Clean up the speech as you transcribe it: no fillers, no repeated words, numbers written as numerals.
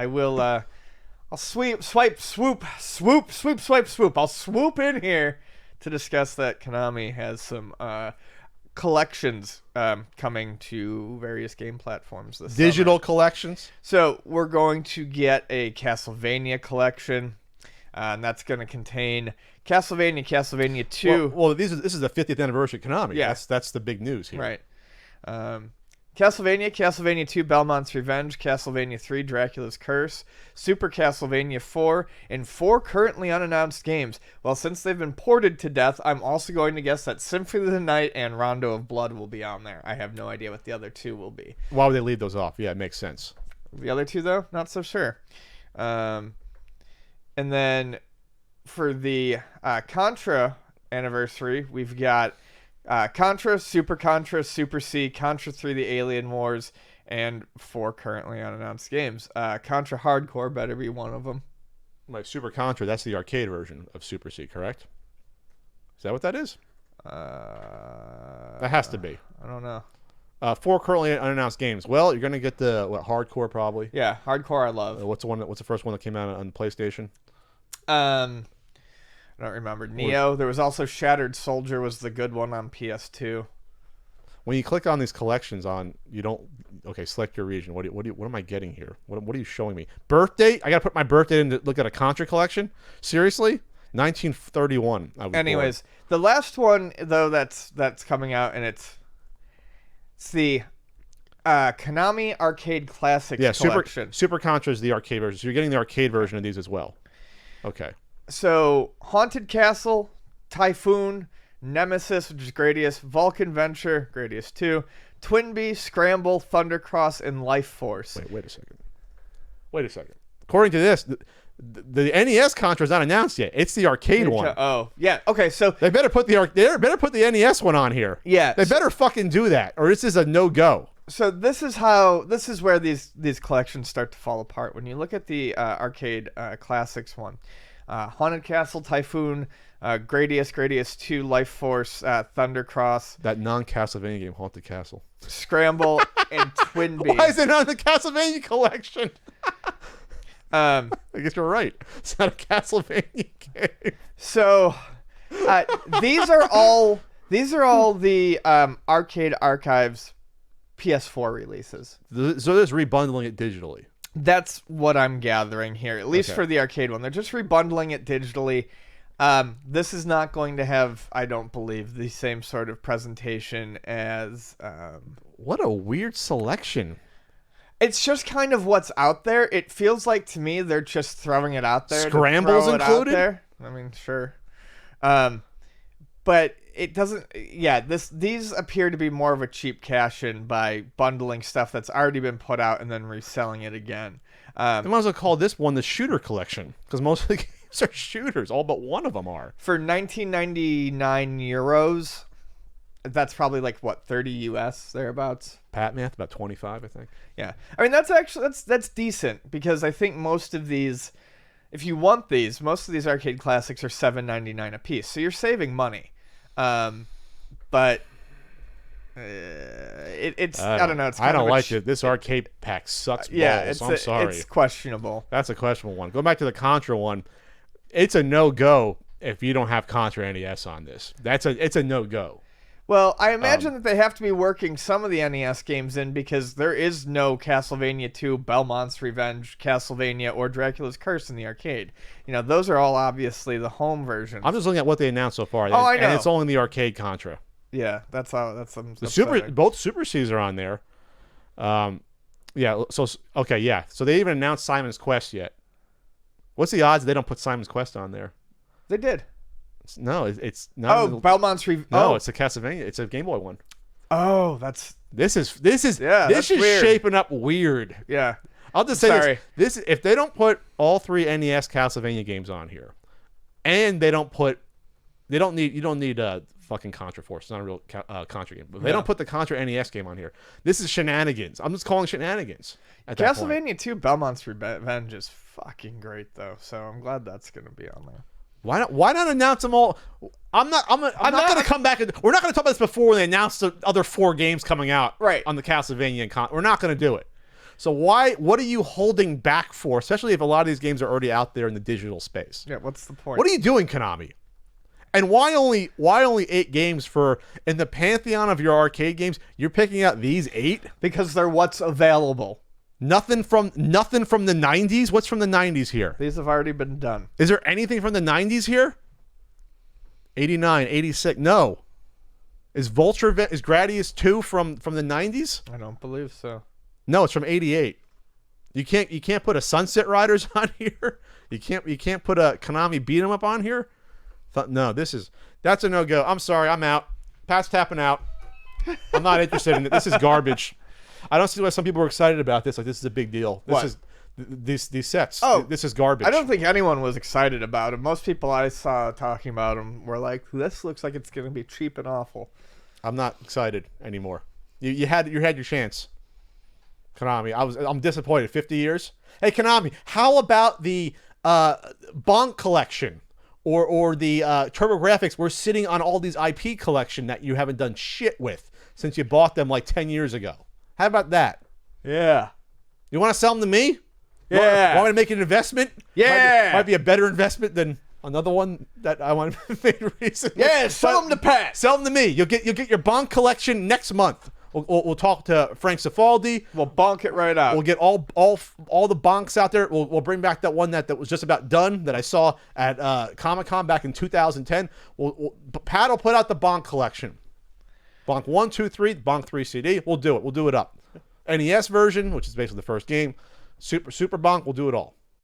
I will. I'll swoop. I'll swoop in here to discuss that Konami has some collections coming to various game platforms this Digital summer. collections. So we're going to get a Castlevania collection, and that's going to contain Castlevania 2. Well, this is the 50th anniversary of Konami. Yeah. That's the big news here. Right. Castlevania 2, Belmont's Revenge, Castlevania 3, Dracula's Curse, Super Castlevania 4, and 4 currently unannounced games. Well, since they've been ported to death, I'm also going to guess that Symphony of the Night and Rondo of Blood will be on there. I have no idea what the other two will be. Why would they leave those off? Yeah, it makes sense. The other two, though, not so sure. And then for the Contra anniversary, we've got Contra, Super C, Contra 3, The Alien Wars, and 4 currently unannounced games. Contra Hardcore better be one of them. Like Super Contra, that's the arcade version of Super C, correct? Is that what that is? That has to be. I don't know. 4 currently unannounced games. Well, you're gonna get the Hardcore probably. Yeah, Hardcore I love. What's the first one that came out on PlayStation? I don't remember. Neo. There was also Shattered Soldier was the good one on PS2. When you click on these collections select your region. What am I getting here? What are you showing me? Birth date? I gotta put my birthday in to look at a Contra collection? Seriously? 1931. Anyways, the last one though that's coming out, and it's the Konami Arcade Classics collection. Super Contra is the arcade version. So you're getting the arcade version of these as well. Okay. So, Haunted Castle, Typhoon, Nemesis, which is Gradius, Vulcan Venture, Gradius 2, Twinbee, Scramble, Thundercross, and Life Force. Wait a second. According to this, the NES Contra is not announced yet. It's the arcade one. Oh, yeah. Okay, so they better put the NES one on here. Yeah. They better fucking do that, or this is a no-go. So this is where these collections start to fall apart. When you look at the arcade classics one. Haunted Castle, Typhoon, Gradius 2, Life Force, Thundercross. That non-Castlevania game, Haunted Castle. Scramble, and Twinbee. Why is it on the Castlevania collection? I guess you're right. It's not a Castlevania game. So, these are all the Arcade Archives PS4 releases. So they're just rebundling it digitally. That's what I'm gathering here, at least for the arcade one. They're just rebundling it digitally. This is not going to have, I don't believe, the same sort of presentation as... What a weird selection. It's just kind of what's out there. It feels like, to me, they're just throwing it out there. Scrambles included? I mean, sure. But it doesn't... Yeah, these appear to be more of a cheap cash-in by bundling stuff that's already been put out and then reselling it again. They might as well call this one the Shooter Collection, because most of the games are shooters. All but one of them are. For 1999 euros, that's probably like, what, 30 US, thereabouts? Pat math, about 25, I think. Yeah. I mean, that's decent, because I think most of these... If you want these, most of these arcade classics are $7.99 a piece, so you're saving money. But it's I don't know. It's I don't like it. This arcade pack sucks balls. Yeah, I'm sorry. It's questionable. That's a questionable one. Go back to the Contra one. It's a no-go if you don't have Contra NES on this. It's a no-go. Well, I imagine that they have to be working some of the NES games in, because there is no Castlevania 2, Belmont's Revenge, Castlevania, or Dracula's Curse in the arcade. You know, those are all obviously the home versions. I'm just looking at what they announced so far. I know. And it's only the arcade Contra. Yeah, that's some both Super Cs are on there. Yeah, so okay, yeah. So they even announced Simon's Quest yet. What's the odds they don't put Simon's Quest on there? They did. No, it's not. Oh, Belmont's Revenge. No, it's a Castlevania. It's a Game Boy one. Oh, this is shaping up weird. Yeah. I'll just say this: if they don't put all 3 NES Castlevania games on here, and you don't need fucking Contra Force. It's not a real Contra game. But they don't put the Contra NES game on here. This is shenanigans. I'm just calling shenanigans. Castlevania 2 Belmont's Revenge is fucking great though, so I'm glad that's gonna be on there. Why not announce them all? I'm not going to come back. We're not going to talk about this before they announce the other 4 games coming out right on the Castlevania. We're not going to do it. So what are you holding back for, especially if a lot of these games are already out there in the digital space? Yeah, what's the point? What are you doing, Konami? And why only 8 games for in the pantheon of your arcade games? You're picking out these 8 Because they're what's available. Nothing from the 90s. What's from the 90s here? These have already been done. Is there anything from the 90s here? 89, 86. No. Is Gradius 2 from the 90s? I don't believe so. No, it's from 88. You can't put a Sunset Riders on here. You can't put a Konami Beat 'em Up on here. No, that's a no-go. I'm sorry, I'm out. Pat's tapping out. I'm not interested in it. This is garbage. I don't see why some people are excited about this. Like, this is a big deal. These sets. Oh, this is garbage. I don't think anyone was excited about it. Most people I saw talking about them were like, "This looks like it's going to be cheap and awful." I'm not excited anymore. You had your chance, Konami. I'm disappointed. 50 years. Hey, Konami, how about the Bonk Collection? Or the TurboGrafx, we're sitting on all these IP collection that you haven't done shit with since you bought them like 10 years ago. How about that? Yeah. You want to sell them to me? Yeah. Want me to make an investment? Yeah. Might be a better investment than another one that I want to make recently. Yeah, sell them to Pat. Sell them to me. You'll get your Bonk Collection next month. We'll talk to Frank Cifaldi. We'll bonk it right out. We'll get all the bonks out there. We'll bring back that one that was just about done that I saw at Comic-Con back in 2010. Pat will put out the bonk collection. Bonk 1, 2, 3, bonk 3 CD. We'll do it. We'll do it up. NES version, which is basically the first game. Super bonk. We'll do it all.